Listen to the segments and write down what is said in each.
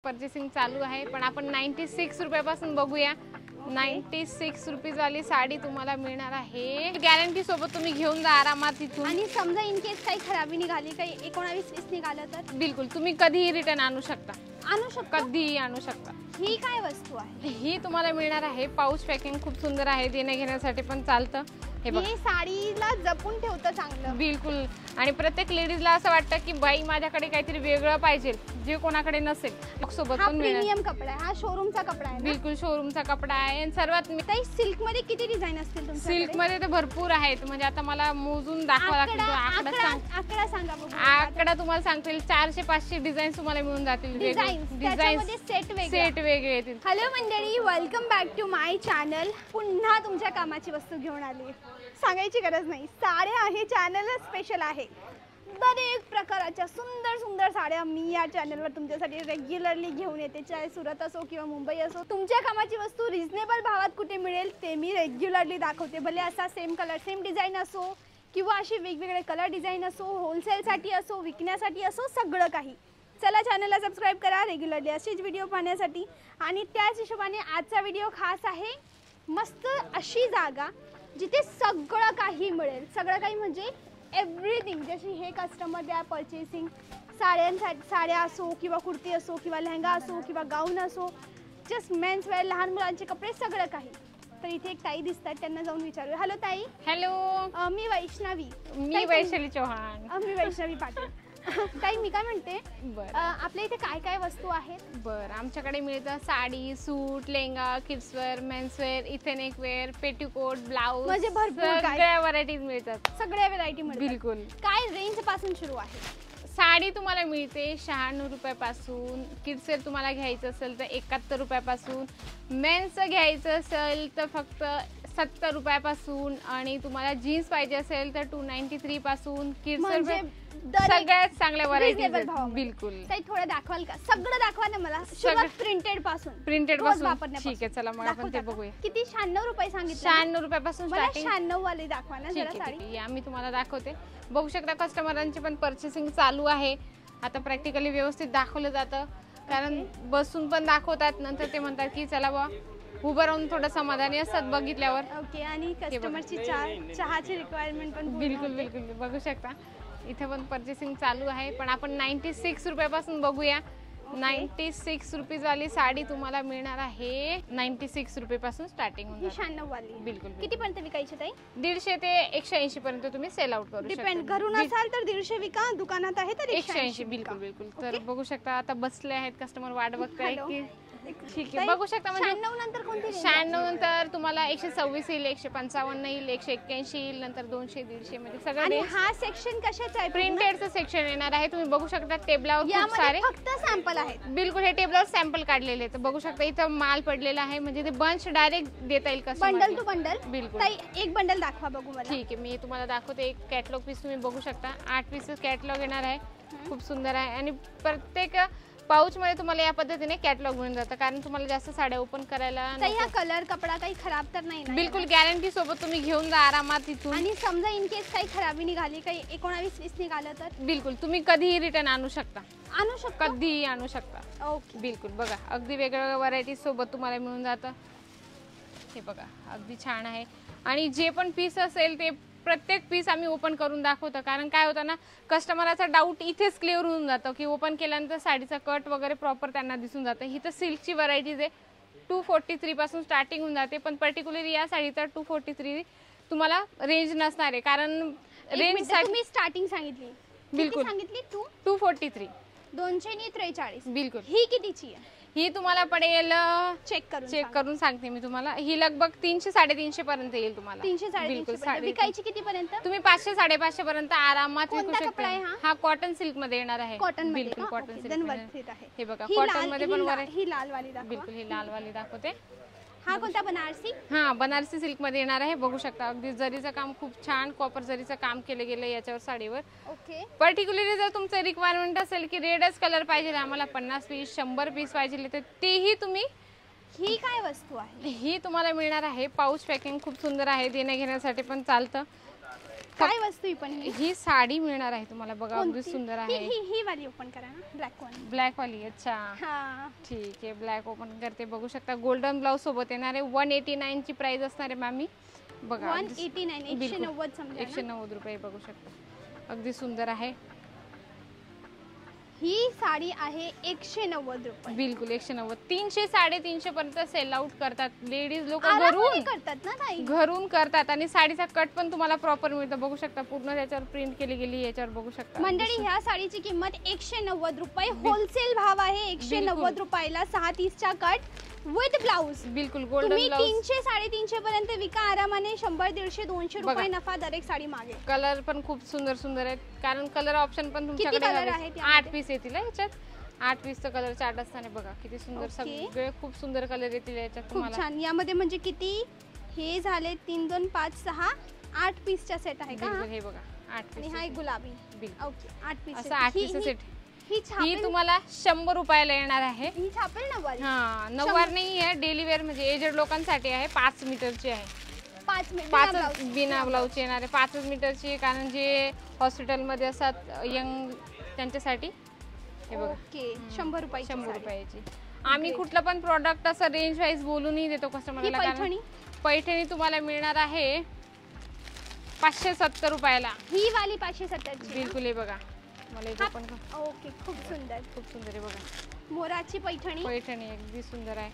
Purchasing चालू आहे, पण आपण 96 रुपयापासून बघूया। 96 रुपीज वाली साडी तुम्हाला मिळणार आहे गॅरंटी सोबत। तुम्ही घेऊन जा आरामात इथून। आणि समजा इन केस काही खराबी निघाली, काही 19-20 निघालं तर बिलकुल तुम्ही कधीही रिटर्न आणू शकता। कधीही आणू शकता। ही काय वस्तू आहे? ही तुम्हाला मिळणार आहे पाऊच पॅकिंग, खूप सुंदर आहे, देण्या घेण्यासाठी पण चालतं। हे साडीला जपून ठेवतं चांगलं। बिलकुल। आणि प्रत्येक लेडीजला असं वाटतं की बाई माझ्याकडे काहीतरी वेगळं पाहिजे जे कोणाकडे नसेल, सोबत पण मिळणार। प्रीमियम कपडा आहे, हा शोरूमचा कपडा आहे। बिलकुल शोरूमचा कपडा आहे। आणि सर्वात ताई सिल्क मध्ये किती डिझाइन असतील तुमच्याकडे? सिल्क मध्ये तर भरपूर आहेत, म्हणजे आता मला मोजून दाखवा लागतील। आकडा सांगा बघू। आकडा तुम्हाला सांगतील 400-500 डिझाईन्स तुम्हाला मिळून जातील। डिझाईन सेट वेगळे येतील। हॅलो मंडळी, welcome back to my channel. पुन्हा तुमच्या कामाची वस्तू घेऊन आली, सांगायची गरज नाही। साड्या आहे, चॅनल स्पेशल आहे। दरेक प्रकाराच्या सुंदर सुंदर साड्या मी या चॅनलवर तुमच्यासाठी रेग्युलरली घेऊन येते, चाहे सुरत असो किंवा मुंबई असो। तुमच्या कामाची वस्तू रिजनेबल भावात कुठे मिळेल ते मी रेग्युलरली दाखवते। भले असा सेम कलर सेम डिझाईन असो किंवा अशी वेगवेगळे कलर डिझाईन असो, होलसेलसाठी असो, विकण्यासाठी असो, सगळं काही। चला चॅनलला सबस्क्राईब करा रेग्युलरली अशीच व्हिडिओ पाहण्यासाठी। आणि त्याच हिशोबाने आजचा व्हिडिओ खास आहे, मस्त अशी जागा जिथे सगळं काही मिळेल। सगळं काही म्हणजे एव्हरीथिंग। जशी हे कस्टमर द्या पर्चेसिंग साड्यांसाठी, साड्या असो किंवा कुर्ती असो किंवा लेहंगा असो किंवा गाऊन असो, जस्ट मेन्स वेअर, लहान मुलांचे कपडे, सगळं काही। तर इथे एक ताई दिसतात, त्यांना जाऊन विचारूया। हॅलो ताई। हॅलो, मी वैष्णवी। मी वैशाली चौहान। मी वैष्णवी पाटील। ताई मी काय म्हणते, आपल्या इथे काय काय वस्तू आहेत? बरं, आमच्याकडे मिळतं sari, suit, lehenga, kidswear, menswear, ethnic wear, petticoat, blouse, म्हणजे भरपूर सगळ्या व्हरायटीज मिळतात। सगळ्या व्हरायटी मिळतात। बिलकुल। काय रेंज पासून सुरू आहे? साडी तुम्हाला मिळते 96 रुपयापासून, किड्सवेअर तुम्हाला घ्यायचं असेल तर 71 रुपयापासून, मेन्सचं घ्यायचं असेल तर फक्त 70 रुपयापासून, आणि तुम्हाला जीन्स पाहिजे असेल तर 293 पासून। किड्सवेअर सगळ्यात चांगल्या व्हरायटीज आहेत। बिलकुल। ताई थोडं दाखवाल का? सगळं दाखवा ना मला, सुरुवात प्रिंटेड पासून। ठीक आहे, चला मग आपण ते बघूया। किती? 96 रुपये सांगितले। 96 रुपयापासून स्टार्टिंग। 96 वाली दाखवा ना जरा साडी। या मी तुम्हाला दाखवते, बघू शकता कस्टमरांची पण पर्चेसिंग चालू आहे। आता प्रॅक्टिकली व्यवस्थित दाखवलं जातं, कारण बसून पण दाखवतात, नंतर ते म्हणतात की चला बा उभं राहून थोडं समाधानी असतात बघितल्यावर। ओके। आणि कस्टमरची चहाची रिक्वायरमेंट पण बिलकुल बिलकुल बघू शकता इथे पण पर्चेसिंग चालू आहे, पण आपण 96 रुपयापासून बघूया। 96 रुपीज वाली साडी तुम्हाला मिळणार आहे। 96 रुपयापासून स्टार्टिंग होऊन 96 वाली। बिलकुल। किती पर्यंत विकायची ताई? 150 ते 180 पर्यंत तुम्ही सेल आउट करू शकता। डिपेंड, घरून असाल तर 150 विका, दुकानात आहे तर 180। बिलकुल बिलकुल। तर बघू शकता आता बसले आहेत कस्टमर, वाट बघताय की ठीक आहे, बघू शकता। म्हणजे 96 नंतर कोणती? 96 नंतर तुम्हाला 126 येईल, 155 येईल, 181 येईल, नंतर 200, 150 मध्ये सगळं। आणि हा सेक्शन कशाचा आहे? प्रिंटेडचं सेक्शन येणार आहे। तुम्ही बघू शकता टेबलावर खूप सारे फक्त सॅम्पल आहेत। बिलकुल, हे टेबलावर सॅम्पल काढलेले आहेत। बघू शकता इथं माल पडलेला आहे, म्हणजे ते बंच डायरेक्ट देता येईल कस्टमर, बंडल टू बंडल। बिलकुल। ताई एक बंडल दाखवा बघू मला। ठीक आहे, मी तुम्हाला दाखवते। एक कॅटलॉग पीस तुम्ही बघू शकता, 8 पीसेस कॅटलॉग येणार आहे, खूप सुंदर आहे। आणि प्रत्येक पाऊच मध्ये तुम्हाला या पद्धतीने कॅटलॉग मिळून जातं, कारण तुम्हाला जास्त साड्या ओपन करायला। हा कलर कपडा काही खराब तर नाही ना? बिलकुल गॅरंटी सोबत तुम्ही घेऊन जा आरामात इथून। आणि समजा इन केस काही खराबी निघाली, काही 19-20 निघालं तर बिलकुल तुम्ही कधीही रिटर्न आणू शकता। कधीही आणू शकता। ओके। बिलकुल। बघा अगदी वेगवेगळ्या व्हरायटीज सोबत तुम्हाला मिळून जातं। हे बघा अगदी छान आहे। आणि जे पण पीस असेल ते प्रत्येक पीस आम्ही ओपन करून दाखवतो, कारण काय होतं ना, कस्टमरचा डाऊट इथेच क्लिअर होऊन जातं की ओपन केल्यानंतर साडीचा कट वगैरे प्रॉपर त्यांना दिसून जातं। ही तर सिल्कची व्हरायटीज आहे, 243 पासून स्टार्टिंग होऊन जाते, पण पर्टिक्युलरली या साडीचा 243 तुम्हाला रेंज नसणार आहे, कारण रेंज तुम्ही स्टार्टिंग सांगितली। बिलकुल सांगितली 243, 243। बिलकुल। ही कितीची आहे? ही तुम्हाला पडेल, चेक करून सांगते मी तुम्हाला, ही लगभग 300-350 पर्यंत येईल तुम्हाला। 300-350। विकायची किती पर्यंत? तुम्ही 500-550 पर्यंत आरामात विकू शकता। हा कॉटन सिल्क मध्ये येणार आहे। कॉटन बिलकुल कॉटन सिल्क। हे बघा कॉटन मध्ये पण ही लाल वाली दाखवा। बिलकुल ही लाल वाली दाखवते। हा कोणता? बनारसी। हा बनारसी सिल्क मध्ये येणार आहे। बघू शकता अगदी जरीचं काम खूप छान, कॉपर जरीचं काम केलं गेलं याच्यावर साडीवर। ओके। पर्टिक्युलरली जर तुमचं रिक्वायरमेंट असेल की रेडच कलर पाहिजे, आम्हाला 50 पीस 100 पीस पाहिजे, तर तेही तुम्ही। ही काय वस्तू आहे? ही तुम्हाला मिळणार आहे पाऊच पॅकिंग, खूप सुंदर आहे, देण्या घेण्यासाठी पण चालतं। काय वस्तू ही पण ही साडी मिळणार आहे तुम्हाला बघा, अगदी कोणती? सुंदर ही आहे. ही ही वाली ओपन करा ना, ब्लॅक वन. ब्लॅक वाली, अच्छा हा ठीक आहे. ब्लॅक ओपन करते, बघू शकता गोल्डन ब्लाउज सोबत येणार आहे. 189 ची प्राइस असणार आहे मॅमी. बघा 189 190 समजा 190 रुपये बघू शकता, अगदी सुंदर आहे. ही साडी आहे 190 रुपये. बिलकुल 190. 300 350 पर्यंत सेल आउट करतात लेडीज लोक, आरामाने करतात ना ताई. घरून करतात. आणि साडीचा कट पण तुम्हाला प्रॉपर मिळतं, बघू शकता पूर्ण त्याच्यावर प्रिंट केली गेली, याच्यावर बघू शकता. मंडळी ह्या साडीची किंमत 190 रुपये होलसेल भाव आहे. 190 रुपयाला 630चा कट विथ ब्लाउज. बिलकुल गोल्डन तुम्ही ब्लाउज. 300 350 पर्यंत विका आरामाने. 100 150 200 रुपये नफा दर एक साडी मागे. कलर पण खूप सुंदर सुंदर आहेत, कारण कलर ऑप्शन पण तुमच्याकडे color हवे. आहेत 8 पीस येतील याच्यात. 8 पीसचा कलर चार्ट असताना बघा किती सुंदर, सगळे खूप सुंदर कलर येतील याच्यात खूप तुम्हाला. छान. यामध्ये म्हणजे किती हे झाले 3 2 5 6 8 पीसचा सेट आहे का? बिलकुल हे बघा 8 आणि पीस. हा एक गुलाबी. बिलकुल ओके 8 पीस. असं 8 पीसचं सेट. ही ही छापेल. तुम्हाला 100 रुपयाला येणार आहे. ही छापेल ना वाली. हा 90 नाही आहे, डेली वेअर म्हणजे एजेड लोकांसाठी आहे. 5 मीटरची आहे. 5 मीटर 5 बिना ब्लाऊजची येणार आहे. 5 मीटरची, कारण जे हॉस्पिटलमध्ये असतात यंग त्यांच्यासाठी. हे बघा ओके 100 रुपये. 100 रुपयाची. आम्ही कुठलं पण प्रॉडक्ट असं रेंज वाईज बोलूनही देतो कस्टमरला. पैठणी पैठणी तुम्हाला मिळणार आहे 570 रुपयाला. ही वाली 570 ची. बिलकुल हे बघा, मला इथे पण ओके खूप सुंदर. खूप सुंदर आहे बघा. मोराची पैठणी. पैठणी अगदी सुंदर आहे,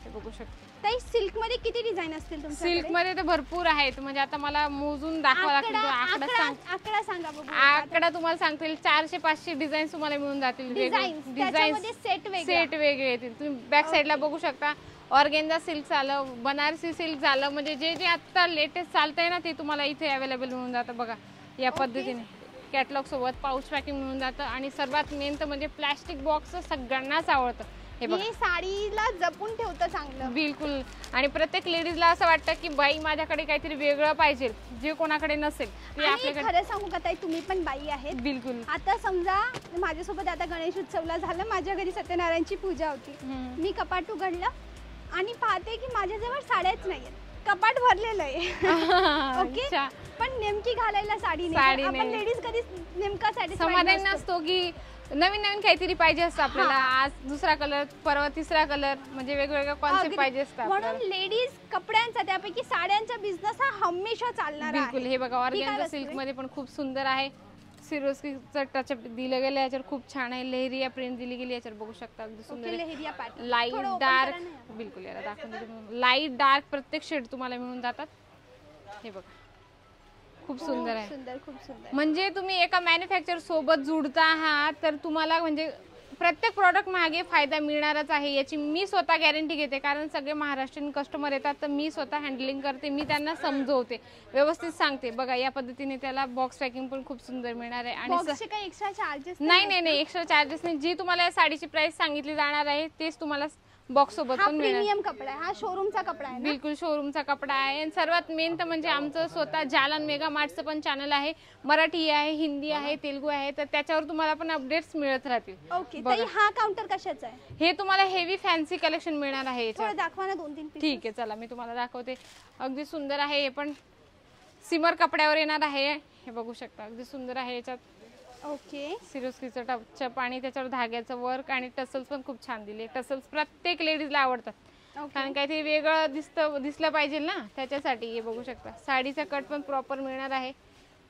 हे बघू शकता. ताई सिल्क मध्ये किती डिझाईन असतील तुमच्याकडे? सिल्क मध्ये तर भरपूर आहेत, म्हणजे आता मला मोजून दाखवा लागतील. आकडा सांगा बघू. आकडा तुम्हाला सांगतील 400 500 डिझाईन तुम्हाला मिळून जातील. डिझाईन त्याच्यामध्ये सेट वेगळे. सेट वेगळे येतील. तुम्ही बॅक साईडला बघू शकता. ऑर्गेन्झा सिल्क झालं, बनारसी सिल्क झालं, म्हणजे जे जे आता लेटेस्ट चालतंय ना ते तुम्हाला इथे अवेलेबल मिळून जातं. बघा या पद्धतीने कॅटलॉग सोबत पाऊच पॅकिंग मिळून जातं. आणि सर्वात मेन तर म्हणजे प्लॅस्टिक बॉक्स सगळ्यांनाच आवडतं. हे साडीला जपून ठेवतं चांगलं. बिलकुल. आणि प्रत्येक लेडीजला असं वाटतं की बाई माझ्याकडे काहीतरी वेगळं पाहिजे, जे कोणाकडे नसेल ते आपल्याकडे. खरं सांगू का ताई, तुम्ही पण बाई आहेत. बिलकुल. आता समजा माझ्यासोबत आता गणेश उत्सवला झालं, माझ्या घरी सत्यनारायणची पूजा होती. मी कपाट उघडलं आणि पाहते की माझ्याजवळ साड्याच नाहीयेत, कपाट भरलेलं आहे. ओके, पण नेमकी घालायला साडी नाही. आपण लेडीज कधी नेमका समाधान नसतो की नवीन नवीन काहीतरी पाहिजे असतं आपल्याला. आज दुसरा कलर, परवा तिसरा कलर, म्हणजे वेगवेगळ्या कॉन्सेप्ट पाहिजे असतात. म्हणून लेडीज कपड्यांचा त्यापैकी साड्यांचा बिझनेस हा हमेशा चालणार आहे. बिलकुल. हे बघा ऑर्गेन्झा सिल्क मध्ये पण खूप सुंदर आहे. सिरोस्कीचं टचअप दिलं गेलं, याच्यावर खूप छान आहे. लेहरिया प्रिंट दिली गेली, याच्यावर बघू शकता अगदी सुंदर. लाईट डार्क, बिलकुल याला दाखवून देते. लाईट डार्क प्रत्येक शेड तुम्हाला मिळून जातात. हे बघा खूप सुंदर आहे. सुंदर, खूप सुंदर. म्हणजे तुम्ही एका मॅन्युफॅक्चर सोबत जुडता आहात तर तुम्हाला म्हणजे प्रत्येक प्रॉडक्ट मागे फायदा मिळणारच आहे, याची मी स्वतः गॅरंटी घेते. कारण सगळे महाराष्ट्रीयन कस्टमर येतात तर मी स्वतः हँडलिंग करते, मी त्यांना समजवते, व्यवस्थित सांगते. बघा या पद्धतीने त्याला बॉक्स पॅकिंग पण खूप सुंदर मिळणार आहे. आणि काही एक्स्ट्रा चार्जेस नाही एक्स्ट्रा चार्जेस नाही. जी तुम्हाला या साडीची प्राइस सांगितली जाणार आहे तेच तुम्हाला बॉक्स सोबत पण मिळणार. प्रीमियम कपडा आहे हा, शोरूमचा कपडा आहे. बिलकुल शोरूमचा कपडा आहे. आणि सर्वात मेन तर म्हणजे आमचं स्वतः जालन मेगा मार्टचं पण चॅनल आहे. मराठी आहे, हिंदी आहे, तेलुगू आहे, तर त्याच्यावर तुम्हाला पण अपडेट्स मिळत राहतील. ओके ताई, हा काउंटर कशाचा आहे? हे तुम्हाला हेवी फॅन्सी कलेक्शन मिळणार आहे याच्यात. दाखवा ना 2-3 पीस. ठीक आहे चला मी तुम्हाला दाखवते. अगदी सुंदर आहे, हे पण सिमर कपड्यावर येणार आहे. हे बघू शकता अगदी सुंदर आहे. याच्यात ओके सिरोस्कीचं टचअप आणि त्याच्यावर धाग्याचं वर्क आणि टसल्स पण खूप छान दिले. टसल्स प्रत्येक लेडीजला आवडतात, कारण काहीतरी वेगळं दिसलं पाहिजे ना, त्याच्यासाठी. हे बघू शकता साडीचा कट पण प्रॉपर मिळणार आहे.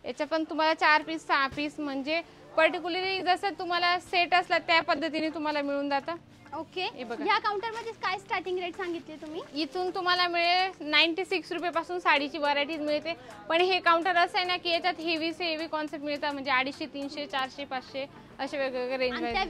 याच्या पण तुम्हाला 4 पीस 6 पीस म्हणजे पर्टिक्युलरली जसं तुम्हाला सेट असला त्या पद्धतीने तुम्हाला मिळून जातं. ओके, या काउंटर मध्ये काय स्टार्टिंग रेट सांगितले तुम्ही? इथून तुम्हाला मिळेल 96 रुपयापासून साडीची व्हरायटीज मिळते. पण हे काउंटर असं आहे ना की याच्यात हेवी से हेवी कॉन्सेप्ट मिळतात, म्हणजे 250 300 400 500 असे वेगवेगळे रेंज आहे.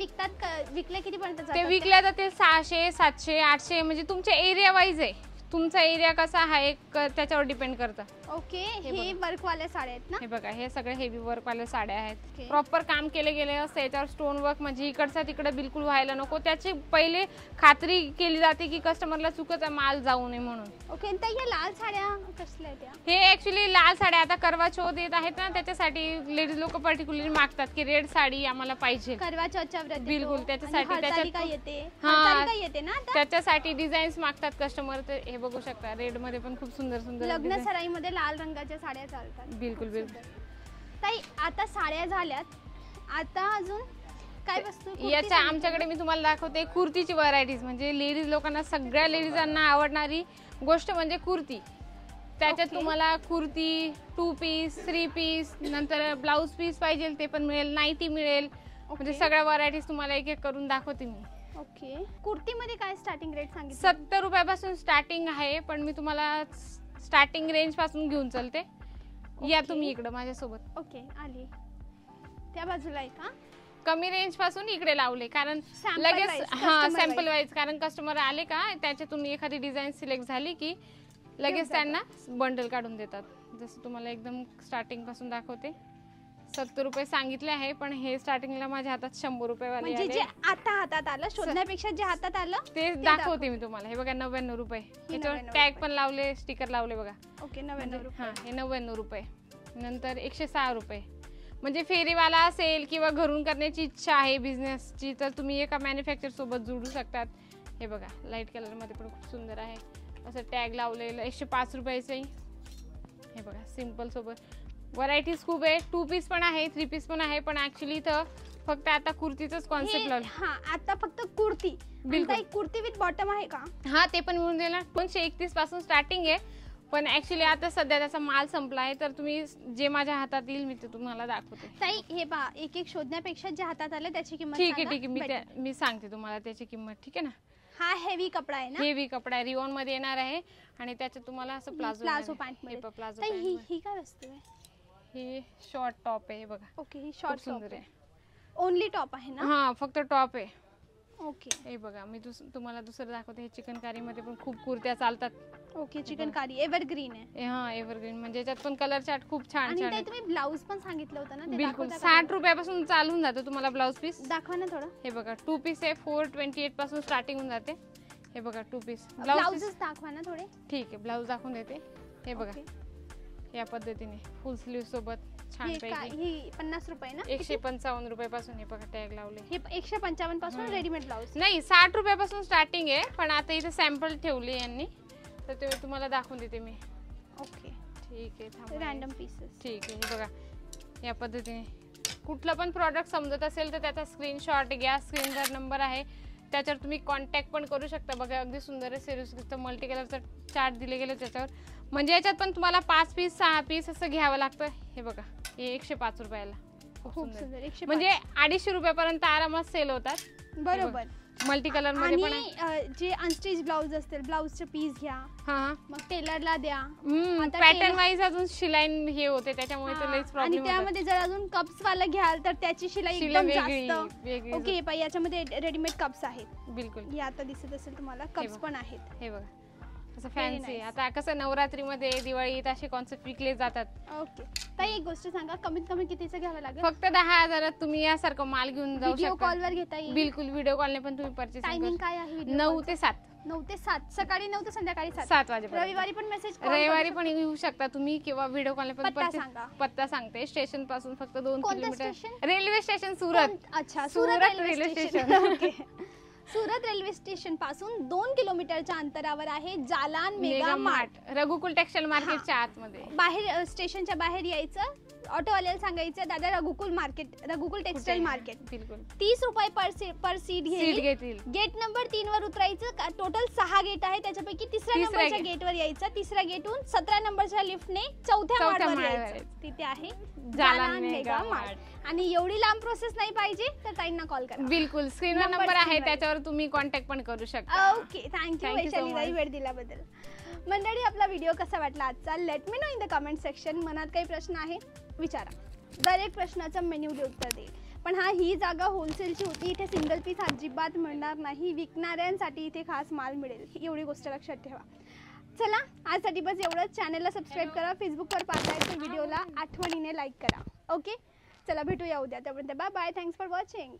विकल्या किती पर्यंत जातात? ते विकल्या जातील 600 700 800, म्हणजे तुमच्या एरिया वाईज आहे. तुमचा एरिया कसा आहे त्याच्यावर डिपेंड करतं. ओके, हे वर्क वाल्या साड्या आहेत ना? हे बघा हे सगळे हेवी वर्क वाल्या साड्या आहेत. प्रॉपर काम केले गेले असते याच्यावर. स्टोन वर्क म्हणजे इकडचा तिकडे बिलकुल व्हायला नको, त्याची पहिले खात्री केली जाते की कस्टमरला चुकीचा माल जाऊ नये म्हणून. ओके, या लाल साड्या कसल्या आहेत? हे ऍक्च्युली लाल साड्या आता करवा चौथ येत आहेत ना, त्याच्यासाठी लेडीज लोक पर्टिक्युलरली मागतात की रेड साडी आम्हाला पाहिजे. करवा चौथच्या व्रत बिलकुल त्याच्यासाठी येते ना, त्याच्यासाठी डिझाईन्स मागतात कस्टमर. हे बघू शकता, रेड मध्ये पण खूप सुंदर सुंदर लग्न design. सराईमध्ये लाल रंगाच्या साड्या चालतात. बिलकुल बिलकुल. ताई आता साड्या झाल्यात, आता अजून काय वस्तू? याच्या आमच्याकडे मी तुम्हाला दाखवते कुर्तीची व्हरायटीज. म्हणजे लेडीज लोकांना, सगळ्या लेडीजांना आवडणारी गोष्ट म्हणजे कुर्ती. त्याच्यात तुम्हाला कुर्ती 2 पीस 3 पीस, नंतर ब्लाऊज पीस पाहिजे ते पण मिळेल, नाईटी मिळेल. म्हणजे सगळ्या व्हरायटीज तुम्हाला एक एक करून दाखवते मी. ओके. कुर्तीमध्ये काय स्टार्टिंग रेट सांगितलं? 70 रुपयापासून स्टार्टिंग आहे, पण मी तुम्हाला स्टार्टिंग रेंज पासून घेऊन चलते. या तुम्ही इकडे माझ्यासोबत. ओके, आली. त्या बाजूला आहे का? कमी रेंज पासून इकडे लावले, कारण Sample लगेच wise, हा customer सॅम्पल वाईज, कारण कस्टमर आले का त्याच्यातून एखादी डिझाईन सिलेक्ट झाली की लगेच त्यांना बंडल काढून देतात. जसं तुम्हाला एकदम स्टार्टिंग पासून दाखवते. 70 रुपये सांगितले आहे, पण हे स्टार्टिंगला माझ्या हातात 100 रुपये वाले म्हणजे आले. जे आता हातात आलं, शोधण्यापेक्षा जे हातात आलं ते दाखवते मी तुम्हाला. हे बघा 99 रुपये. याच्यावर 99 टॅग पण लावले, स्टिकर लावले बघा. ओके. 99 रुपये. हा, हे 99 रुपये. नंतर 106 रुपये. म्हणजे फेरीवाला असेल किंवा घरून करण्याची इच्छा आहे बिझनेसची, तर तुम्ही एका मॅन्युफॅक्चर सोबत जोडू शकतात. हे बघा लाईट कलर मध्ये पण खूप सुंदर आहे. असं टॅग लावलेलं 105 रुपयाचंही. हे बघा सिंपल सोबत व्हरायटीज खूप आहे. 2 पीस पण आहे, 3 पीस पण आहे, पण ऍक्च्युली इथं फक्त आता कुर्तीचाच कॉन्सेप्ट लावला. हा, आता फक्त कुर्ती. बिलकुल. ताई कुर्ती विथ बॉटम आहे का? हा, ते पण मिळून देणार. 231 पासून स्टार्टिंग आहे, पण ऍक्च्युली आता सध्या त्याचा माल संपला आहे, तर तुम्ही जे माझ्या हातात येईल मी ते तुम्हाला दाखवते. ताई हे पहा, एक एक शोधण्यापेक्षा जे हातात आलं त्याची किंमत ठीक आहे सांगा. ठीक आहे, मी सांगते तुम्हाला त्याची किंमत. ठीक आहे ना. हा हेवी कपडा आहे ना? हेवी कपडा रिओन मध्ये येणार आहे, आणि त्याच्यात तुम्हाला असं प्लाझो पॅन्ट मध्ये. प्लाझो ताई ही काय वस्तू आहे? हे शॉर्ट टॉप आहे बघा. ओके, ही शॉर्ट सुंदर आहे. ओनली टॉप आहे ना? हा, फक्त टॉप आहे. ओके. हे बघा मी तुम्हाला दुसरं दाखवते. हे चिकनकारी मध्ये पण खूप कुर्त्या चालतात. ओके, चिकनकारी एव्हरग्रीन आहे. हा, एव्हरग्रीन. म्हणजे याच्यात पण कलर चार्ट खूप छान आणि छान ताई आहे. तुम्ही ब्लाऊज पण सांगितलं होतं ना, ते बिलकुल दाखवता का? 60 रुपयापासून चालून जातो तुम्हाला ब्लाऊज पीस. दाखवा ना थोडं. हे बघा 2 पीस आहे, 428 पासून स्टार्टिंग होऊन जाते. हे बघा 2 पीस ब्लाऊजेस दाखवा ना थोडे. ठीक आहे, ब्लाऊज दाखवून देते. हे बघा या पद्धतीने फुल स्लीव सोबत छान हे पैकी. ही 50 रुपये ना? 155 रुपयापासून हे बघा टॅग लावले. हे 155 पासून रेडीमेड ब्लाऊज. नाही, 60 रुपयापासून स्टार्टिंग आहे, पण आता इथे सॅम्पल ठेवली यांनी, तर ते तुम्हाला दाखवून देते मी. ओके, ठीक आहे, थांबा. Random pieces. ठीक आहे. हे बघा या पद्धतीने कुठलं पण प्रॉडक्ट समजत असेल तर त्याचा स्क्रीनशॉट घ्या. स्क्रीनवर नंबर आहे, त्याच्यावर तुम्ही कॉन्टॅक्ट पण करू शकता. बघा अगदी सुंदर आहे. सिरीजचं मल्टी कलरचं चार्ट दिले गेले त्याच्यावर. म्हणजे याच्यात पण तुम्हाला 5 पीस 6 पीस असं घ्यावं लागतं. हे बघा हे 105 रुपयाला. खूप सुंदर. 105. म्हणजे 250 रुपयापर्यंत आरामात सेल होतात. बरोबर. मल्टी कलर मध्ये पण आहे. आणि जे अनस्टिच ब्लाऊज असतील, ब्लाऊजचे पीस घ्या, हा, मग टेलरला द्या. आता पॅटर्न वाईज अजून शिलाई हे होते, त्याच्यामुळे तर लईच आणि प्रॉब्लेम त्यामध्ये जर अजून कप्स वाला घ्याल तर त्याची शिलाई शिलाई एकदम वेगळी जास्त. वेगळी. ओके, पण याच्यामध्ये रेडीमेड कप्स आहेत. बिलकुल. हे आता दिसत असेल तुम्हाला, कप्स पण आहेत. हे बघा असं फॅन्सी. आता कसं नवरात्रीमध्ये, दिवाळीत असे कॉन्सेप्ट विकले जातात. ओके. ताई एक गोष्ट सांगा, कमीत कमी कितीचं घ्यावं लागेल? फक्त 10,000 तुम्ही यासारखं माल घेऊन जाऊ व्हिडिओ शकता. कॉलवर घेता येईल? बिलकुल, व्हिडिओ कॉलने पण तुम्ही परचेस टायमिंग काय आहे व्हिडिओ 9 ते 7. 9 ते 7, सकाळी 9 ते संध्याकाळी 7 वाजेपर्यंत. रविवारी पण मेसेज, रविवारी पण येऊ शकता तुम्ही, किंवा व्हिडिओ कॉलने पण पत्ता सांगा. पत्ता सांगते. स्टेशन पासून फक्त 2 कोणतं kilometre. Station? Railway station Surat. अच्छा, Surat railway station. Okay. Surat railway station पासून 2 किलोमीटरच्या अंतरावर आहे Jalan mega mart. Raghukul textile मार्केटच्या आतमध्ये. बाहेर स्टेशनच्या बाहेर यायचं, ऑटोवाल्याला सांगायचं दादा Raghukul market, Raghukul textile market. बिलकुल. 30 रुपये पर सीट सीट घेतील. गेट नंबर 3 वर उतरायचं. टोटल 6 गेट आहे, त्याच्यापैकी तिसऱ्या नंबरच्या गेटवर यायचं. तिसऱ्या गेटहून 17 नंबरच्या लिफ्टने चौथ्या माळवर यायचं. तिथे आहे जालान मेगा मार्ट. आणि एवढी लांब प्रोसेस नाही पाहिजे तर ताईंना कॉल करा. बिलकुल, स्क्रीनवर नंबर आहे, त्याच्यावर तुम्ही कॉन्टॅक्ट पण करू शकता. ओके, थँक्यू वैशाली ताई वेळ दिल्याबद्दल. मंडळी, आपला व्हिडिओ कसा वाटला आजचा let me know in the comment section. मनात काही प्रश्न आहे विचारा, दरेक प्रश्नाचं मेन्यूली उत्तर देईल. पण ही जागा होलसेलची होती, इथे सिंगल पीस अजिबात मिळणार नाही. विकणाऱ्यांसाठी इथे खास माल मिळेल, एवढी गोष्ट लक्षात ठेवा. चला, आजसाठी बस एवढंच. चॅनलला सबस्क्राईब करा, फेसबुकवर पाहताय तर व्हिडिओला आठवणीने लाईक करा. ओके, चला भेटूया उद्या. तोपर्यंत bye bye. Thanks for watching.